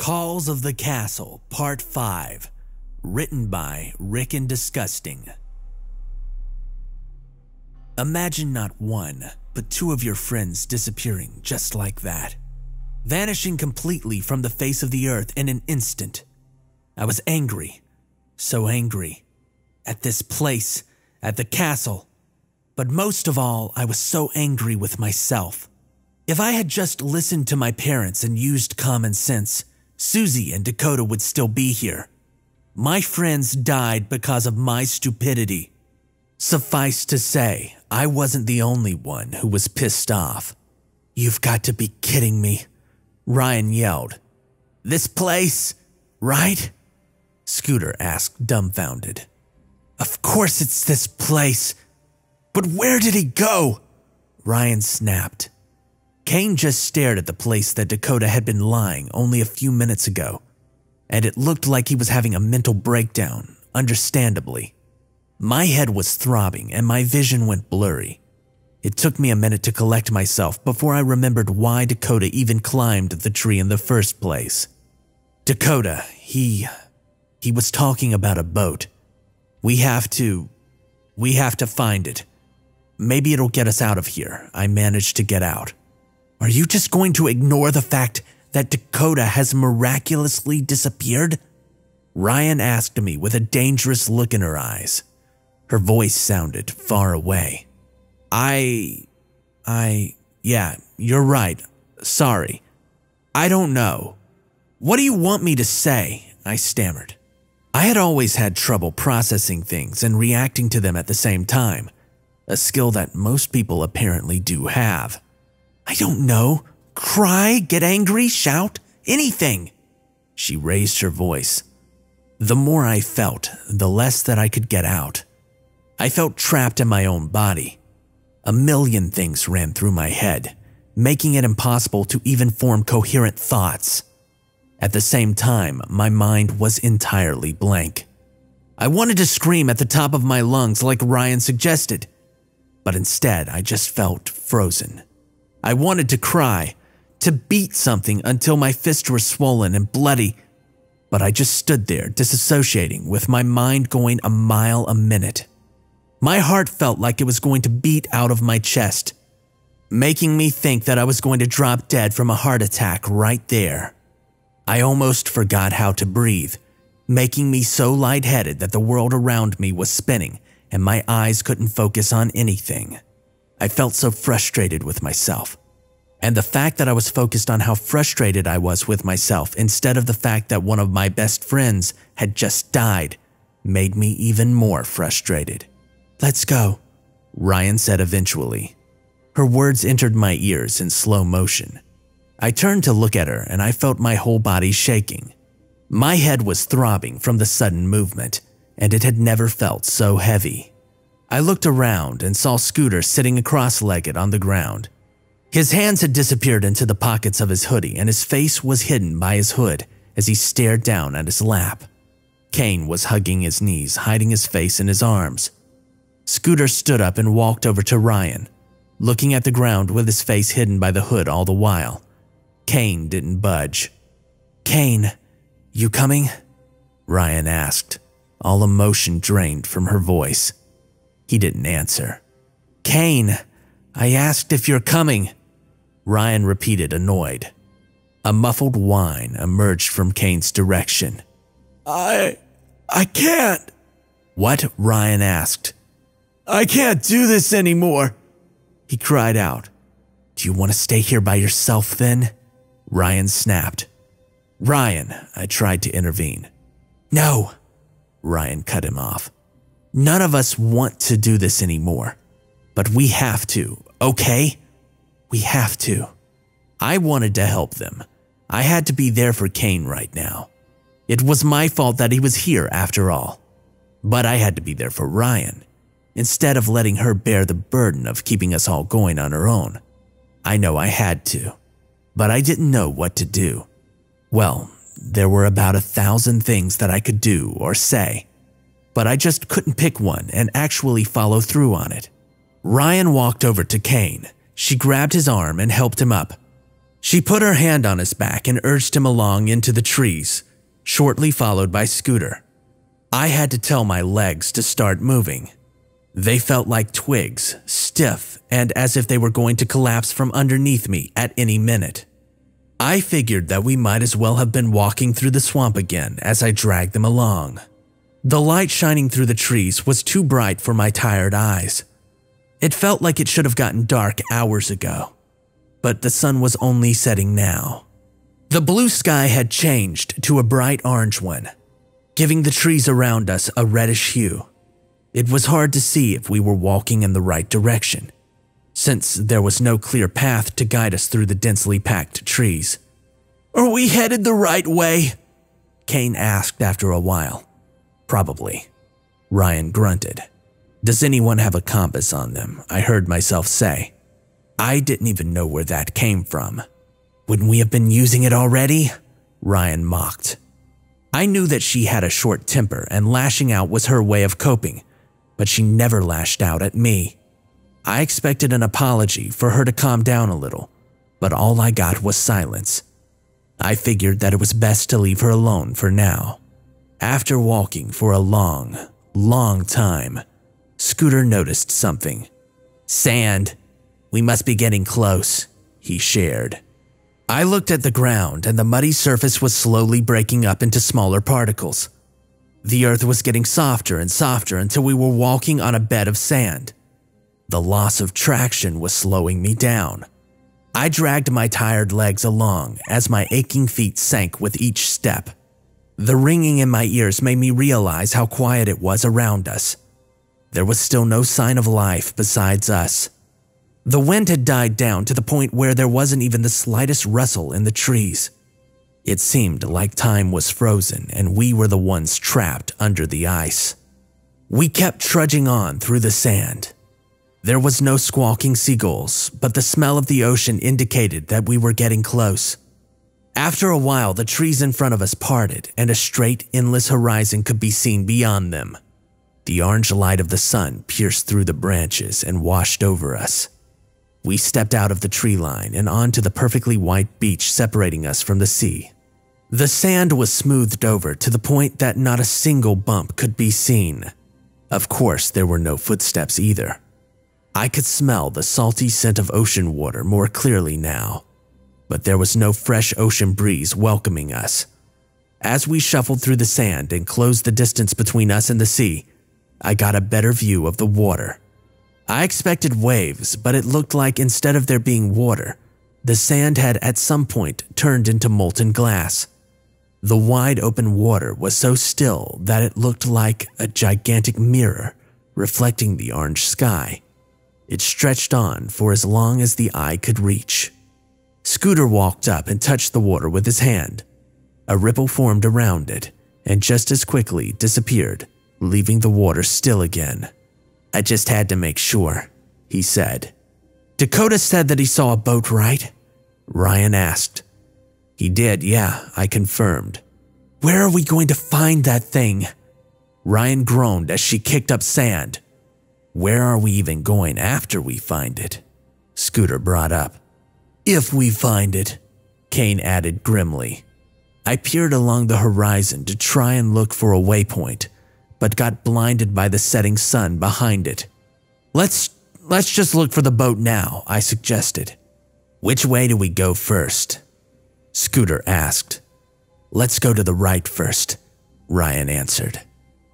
Calls of the Castle, Part 5, written by Rickanddisgusting. Imagine not one, but two of your friends disappearing just like that, vanishing completely from the face of the earth in an instant. I was angry, so angry, at this place, at the castle, but most of all, I was so angry with myself. If I had just listened to my parents and used common sense, Susie and Dakota would still be here. My friends died because of my stupidity. Suffice to say, I wasn't the only one who was pissed off. "You've got to be kidding me," Ryan yelled. "This place, right?" Scooter asked, dumbfounded. "Of course it's this place. But where did he go?" Ryan snapped. Kane just stared at the place that Dakota had been lying only a few minutes ago, and it looked like he was having a mental breakdown, understandably. My head was throbbing and my vision went blurry. It took me a minute to collect myself before I remembered why Dakota even climbed the tree in the first place. Dakota, he was talking about a boat. We have to find it. Maybe it'll get us out of here. I managed to get out. Are you just going to ignore the fact that Dakota has miraculously disappeared? Ryan asked me with a dangerous look in her eyes. Her voice sounded far away. Yeah, you're right. Sorry. I don't know. What do you want me to say? I stammered. I had always had trouble processing things and reacting to them at the same time, a skill that most people apparently do have. I don't know. Cry, get angry, shout, anything. She raised her voice. The more I felt, the less that I could get out. I felt trapped in my own body. A million things ran through my head, making it impossible to even form coherent thoughts. At the same time, my mind was entirely blank. I wanted to scream at the top of my lungs like Ryan suggested, but instead I just felt frozen. I wanted to cry, to beat something until my fists were swollen and bloody, but I just stood there disassociating with my mind going a mile a minute. My heart felt like it was going to beat out of my chest, making me think that I was going to drop dead from a heart attack right there. I almost forgot how to breathe, making me so lightheaded that the world around me was spinning and my eyes couldn't focus on anything. I felt so frustrated with myself. And the fact that I was focused on how frustrated I was with myself instead of the fact that one of my best friends had just died made me even more frustrated. "Let's go," Ryan said eventually. Her words entered my ears in slow motion. I turned to look at her and I felt my whole body shaking. My head was throbbing from the sudden movement, and it had never felt so heavy. I looked around and saw Scooter sitting cross-legged on the ground. His hands had disappeared into the pockets of his hoodie and his face was hidden by his hood as he stared down at his lap. Kane was hugging his knees, hiding his face in his arms. Scooter stood up and walked over to Ryan, looking at the ground with his face hidden by the hood all the while. Kane didn't budge. "Kane, you coming?" Ryan asked, all emotion drained from her voice. He didn't answer. "Kane, I asked if you're coming," Ryan repeated, annoyed. A muffled whine emerged from Kane's direction. I can't." "What?" Ryan asked. "I can't do this anymore," he cried out. "Do you want to stay here by yourself then?" Ryan snapped. "Ryan," I tried to intervene. "No," Ryan cut him off. "None of us want to do this anymore, but we have to, okay? We have to." I wanted to help them. I had to be there for Kane right now. It was my fault that he was here after all. But I had to be there for Ryan, instead of letting her bear the burden of keeping us all going on her own. I know I had to, but I didn't know what to do. Well, there were about 1,000 things that I could do or say, but I just couldn't pick one and actually follow through on it. Ryan walked over to Kane. She grabbed his arm and helped him up. She put her hand on his back and urged him along into the trees, shortly followed by Scooter. I had to tell my legs to start moving. They felt like twigs, stiff, and as if they were going to collapse from underneath me at any minute. I figured that we might as well have been walking through the swamp again as I dragged them along. The light shining through the trees was too bright for my tired eyes. It felt like it should have gotten dark hours ago, but the sun was only setting now. The blue sky had changed to a bright orange one, giving the trees around us a reddish hue. It was hard to see if we were walking in the right direction, since there was no clear path to guide us through the densely packed trees. "Are we headed the right way?" Kane asked after a while. "Probably," Ryan grunted. "Does anyone have a compass on them?" I heard myself say. I didn't even know where that came from. "Wouldn't we have been using it already?" Ryan mocked. I knew that she had a short temper and lashing out was her way of coping, but she never lashed out at me. I expected an apology for her to calm down a little, but all I got was silence. I figured that it was best to leave her alone for now. After walking for a long, long time, Scooter noticed something. "Sand. We must be getting close," he shared. I looked at the ground and the muddy surface was slowly breaking up into smaller particles. The earth was getting softer and softer until we were walking on a bed of sand. The loss of traction was slowing me down. I dragged my tired legs along as my aching feet sank with each step. The ringing in my ears made me realize how quiet it was around us. There was still no sign of life besides us. The wind had died down to the point where there wasn't even the slightest rustle in the trees. It seemed like time was frozen and we were the ones trapped under the ice. We kept trudging on through the sand. There was no squawking seagulls, but the smell of the ocean indicated that we were getting close. After a while, the trees in front of us parted and a straight, endless horizon could be seen beyond them. The orange light of the sun pierced through the branches and washed over us. We stepped out of the tree line and onto the perfectly white beach separating us from the sea. The sand was smoothed over to the point that not a single bump could be seen. Of course, there were no footsteps either. I could smell the salty scent of ocean water more clearly now, but there was no fresh ocean breeze welcoming us. As we shuffled through the sand and closed the distance between us and the sea, I got a better view of the water. I expected waves, but it looked like instead of there being water, the sand had at some point turned into molten glass. The wide open water was so still that it looked like a gigantic mirror reflecting the orange sky. It stretched on for as long as the eye could reach. Scooter walked up and touched the water with his hand. A ripple formed around it and just as quickly disappeared, leaving the water still again. "I just had to make sure," he said. "Dakota said that he saw a boat, right?" Ryan asked. "He did, yeah," I confirmed. "Where are we going to find that thing?" Ryan groaned as she kicked up sand. "Where are we even going after we find it?" Scooter brought up. "If we find it," Kane added grimly. I peered along the horizon to try and look for a waypoint, but got blinded by the setting sun behind it. Let's just look for the boat now," I suggested. "Which way do we go first?" Scooter asked. "Let's go to the right first," Ryan answered.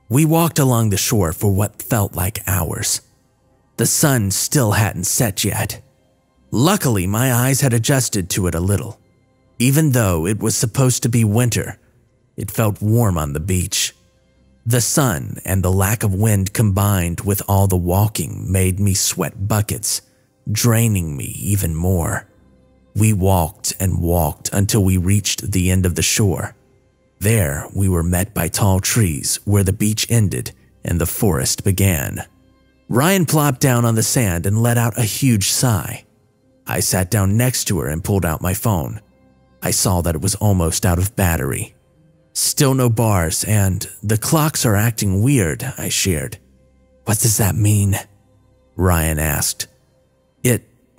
We walked along the shore for what felt like hours. The sun still hadn't set yet. Luckily, my eyes had adjusted to it a little. Even though it was supposed to be winter, it felt warm on the beach. The sun and the lack of wind combined with all the walking made me sweat buckets, draining me even more. We walked and walked until we reached the end of the shore. There, we were met by tall trees where the beach ended and the forest began. Ryan plopped down on the sand and let out a huge sigh. I sat down next to her and pulled out my phone. I saw that it was almost out of battery. "Still no bars, and the clocks are acting weird," I shared. "What does that mean?" Ryan asked.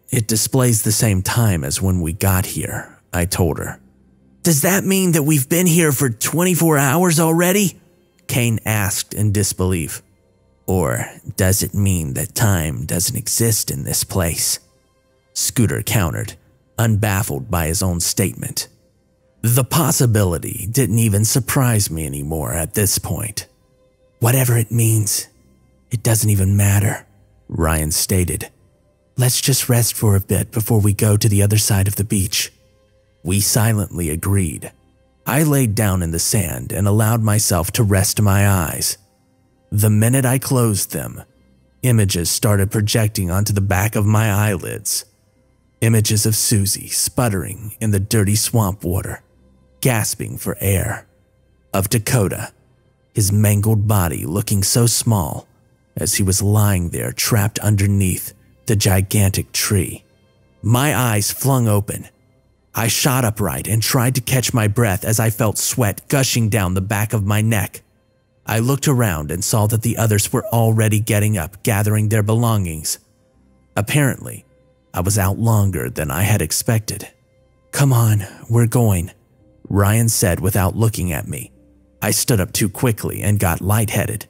It displays the same time as when we got here, I told her. Does that mean that we've been here for 24 hours already? Kane asked in disbelief. Or does it mean that time doesn't exist in this place? Scooter countered, unbaffled by his own statement. The possibility didn't even surprise me anymore at this point. Whatever it means, it doesn't even matter, Ryan stated. Let's just rest for a bit before we go to the other side of the beach. We silently agreed. I laid down in the sand and allowed myself to rest my eyes. The minute I closed them, images started projecting onto the back of my eyelids. Images of Susie sputtering in the dirty swamp water, gasping for air. Of Dakota, his mangled body looking so small as he was lying there trapped underneath the gigantic tree. My eyes flung open. I shot upright and tried to catch my breath as I felt sweat gushing down the back of my neck. I looked around and saw that the others were already getting up, gathering their belongings. Apparently, I was out longer than I had expected. Come on, we're going, Ryan said without looking at me. I stood up too quickly and got lightheaded.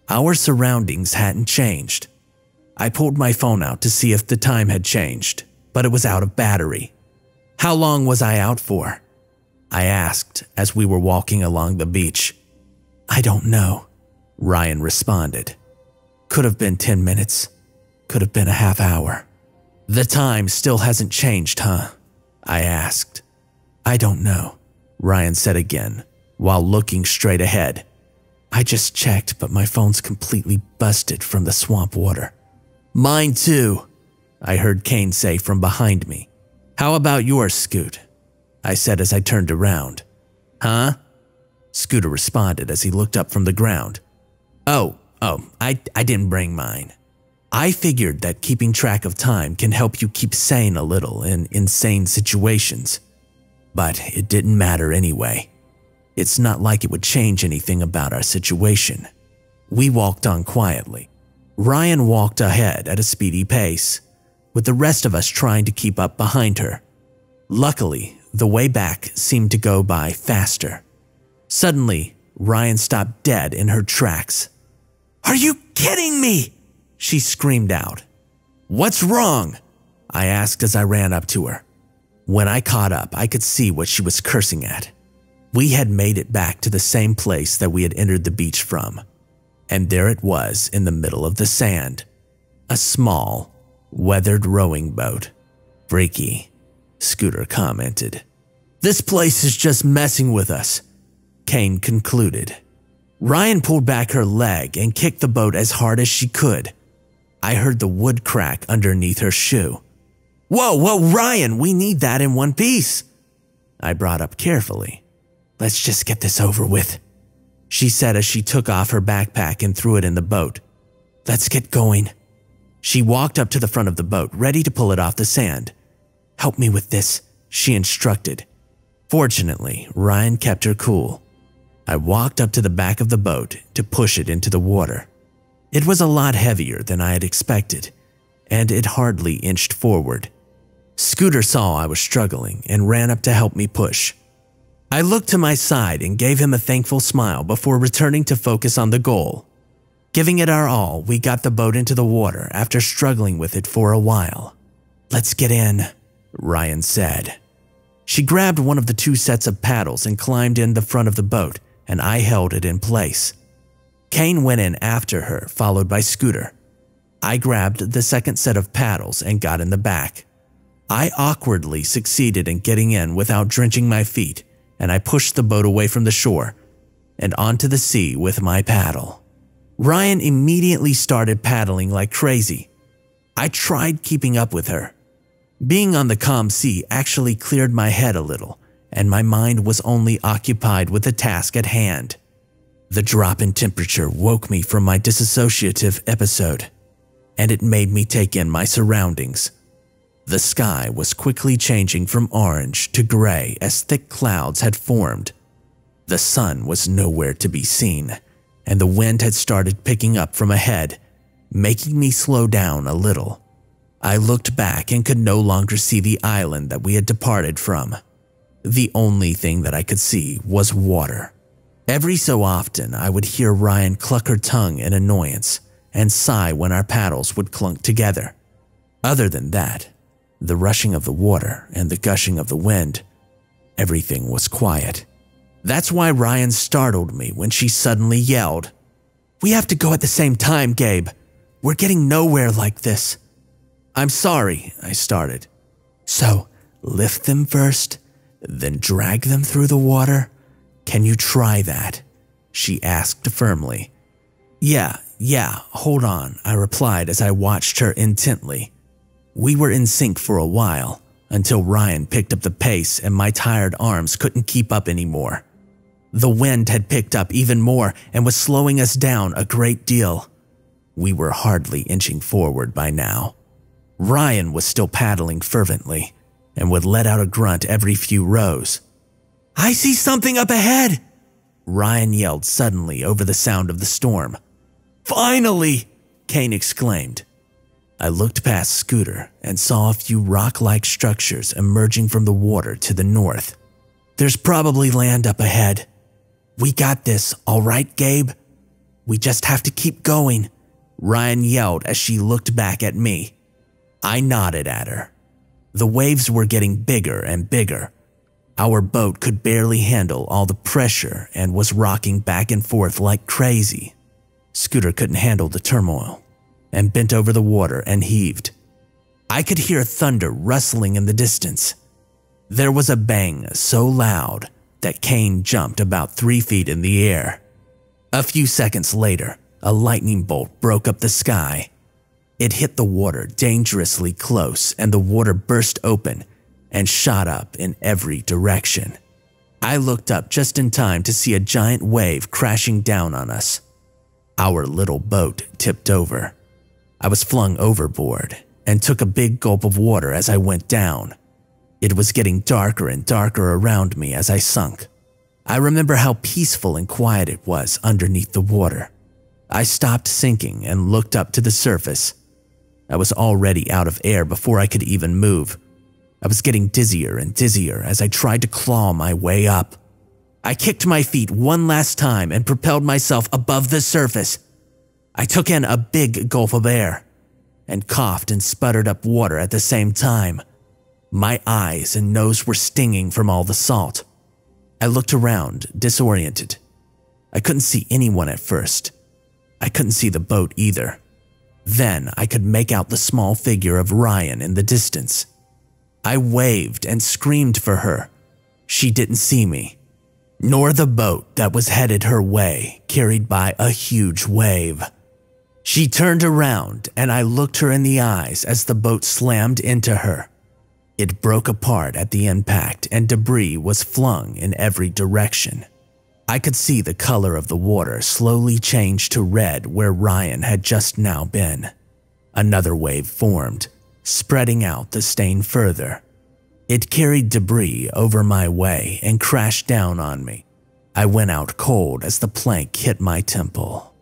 Our surroundings hadn't changed. I pulled my phone out to see if the time had changed, but it was out of battery. How long was I out for? I asked as we were walking along the beach. I don't know, Ryan responded. Could have been 10 minutes. Could have been a half hour. The time still hasn't changed, huh? I asked. I don't know, Ryan said again, while looking straight ahead. I just checked, but my phone's completely busted from the swamp water. Mine too, I heard Kane say from behind me. How about yours, Scoot? I said as I turned around. Huh? Scooter responded as he looked up from the ground. Oh, I didn't bring mine. I figured that keeping track of time can help you keep sane a little in insane situations. But it didn't matter anyway. It's not like it would change anything about our situation. We walked on quietly. Ryan walked ahead at a speedy pace, with the rest of us trying to keep up behind her. Luckily, the way back seemed to go by faster. Suddenly, Ryan stopped dead in her tracks. Are you kidding me? She screamed out. What's wrong? I asked as I ran up to her. When I caught up, I could see what she was cursing at. We had made it back to the same place that we had entered the beach from. And there it was in the middle of the sand. A small, weathered rowing boat. Freaky, Scooter commented. This place is just messing with us, Kane concluded. Ryan pulled back her leg and kicked the boat as hard as she could. I heard the wood crack underneath her shoe. Whoa, Ryan, we need that in one piece, I brought up carefully. Let's just get this over with, she said as she took off her backpack and threw it in the boat. Let's get going. She walked up to the front of the boat, ready to pull it off the sand. Help me with this, she instructed. Fortunately, Ryan kept her cool. I walked up to the back of the boat to push it into the water. It was a lot heavier than I had expected, and it hardly inched forward. Scooter saw I was struggling and ran up to help me push. I looked to my side and gave him a thankful smile before returning to focus on the goal. Giving it our all, we got the boat into the water after struggling with it for a while. Let's get in, Ryan said. She grabbed one of the 2 sets of paddles and climbed in the front of the boat, and I held it in place. Kane went in after her, followed by Scooter. I grabbed the second set of paddles and got in the back. I awkwardly succeeded in getting in without drenching my feet, and I pushed the boat away from the shore and onto the sea with my paddle. Ryan immediately started paddling like crazy. I tried keeping up with her. Being on the calm sea actually cleared my head a little, and my mind was only occupied with the task at hand. The drop in temperature woke me from my dissociative episode, and it made me take in my surroundings. The sky was quickly changing from orange to gray as thick clouds had formed. The sun was nowhere to be seen, and the wind had started picking up from ahead, making me slow down a little. I looked back and could no longer see the island that we had departed from. The only thing that I could see was water. Every so often, I would hear Ryan cluck her tongue in annoyance and sigh when our paddles would clunk together. Other than that, the rushing of the water and the gushing of the wind, everything was quiet. That's why Ryan startled me when she suddenly yelled, "We have to go at the same time, Gabe. We're getting nowhere like this." "I'm sorry," I started. "So, lift them first, then drag them through the water? Can you try that?" she asked firmly. Yeah, hold on," I replied as I watched her intently. We were in sync for a while, until Ryan picked up the pace and my tired arms couldn't keep up anymore. The wind had picked up even more and was slowing us down a great deal. We were hardly inching forward by now. Ryan was still paddling fervently and would let out a grunt every few rows. "I see something up ahead!" Ryan yelled suddenly over the sound of the storm. "Finally!" Kane exclaimed. I looked past Scooter and saw a few rock-like structures emerging from the water to the north. "There's probably land up ahead. We got this, all right, Gabe? We just have to keep going," Ryan yelled as she looked back at me. I nodded at her. The waves were getting bigger and bigger. Our boat could barely handle all the pressure and was rocking back and forth like crazy. Scooter couldn't handle the turmoil and bent over the water and heaved. I could hear thunder rustling in the distance. There was a bang so loud that Kane jumped about 3 feet in the air. A few seconds later, a lightning bolt broke up the sky. It hit the water dangerously close and the water burst open and shot up in every direction. I looked up just in time to see a giant wave crashing down on us. Our little boat tipped over. I was flung overboard and took a big gulp of water as I went down. It was getting darker and darker around me as I sunk. I remember how peaceful and quiet it was underneath the water. I stopped sinking and looked up to the surface. I was already out of air before I could even move. I was getting dizzier and dizzier as I tried to claw my way up. I kicked my feet one last time and propelled myself above the surface. I took in a big gulp of air and coughed and sputtered up water at the same time. My eyes and nose were stinging from all the salt. I looked around, disoriented. I couldn't see anyone at first. I couldn't see the boat either. Then I could make out the small figure of Ryan in the distance. I waved and screamed for her. She didn't see me, nor the boat that was headed her way, carried by a huge wave. She turned around and I looked her in the eyes as the boat slammed into her. It broke apart at the impact and debris was flung in every direction. I could see the color of the water slowly change to red where Ryan had just now been. Another wave formed, spreading out the stain further. It carried debris over my way and crashed down on me. I went out cold as the plank hit my temple.